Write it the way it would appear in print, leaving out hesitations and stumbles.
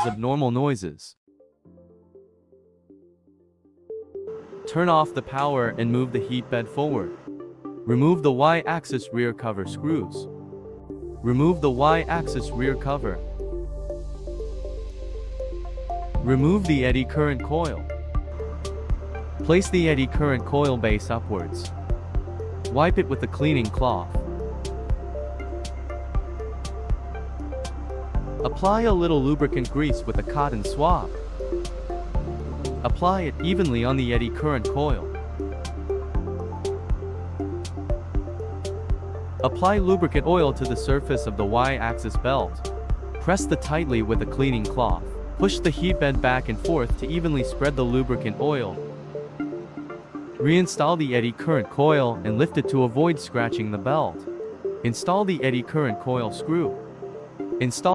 abnormal noises. Turn off the power and move the heat bed forward. Remove the Y-axis rear cover screws. Remove the Y-axis rear cover. Remove the eddy current coil. Place the eddy current coil base upwards. Wipe it with a cleaning cloth. Apply a little lubricant grease with a cotton swab. Apply it evenly on the eddy current coil. Apply lubricant oil to the surface of the Y-axis belt. Press the tightly with a cleaning cloth. Push the heat bed back and forth to evenly spread the lubricant oil. Reinstall the eddy current coil and lift it to avoid scratching the belt. Install the eddy current coil screw. Install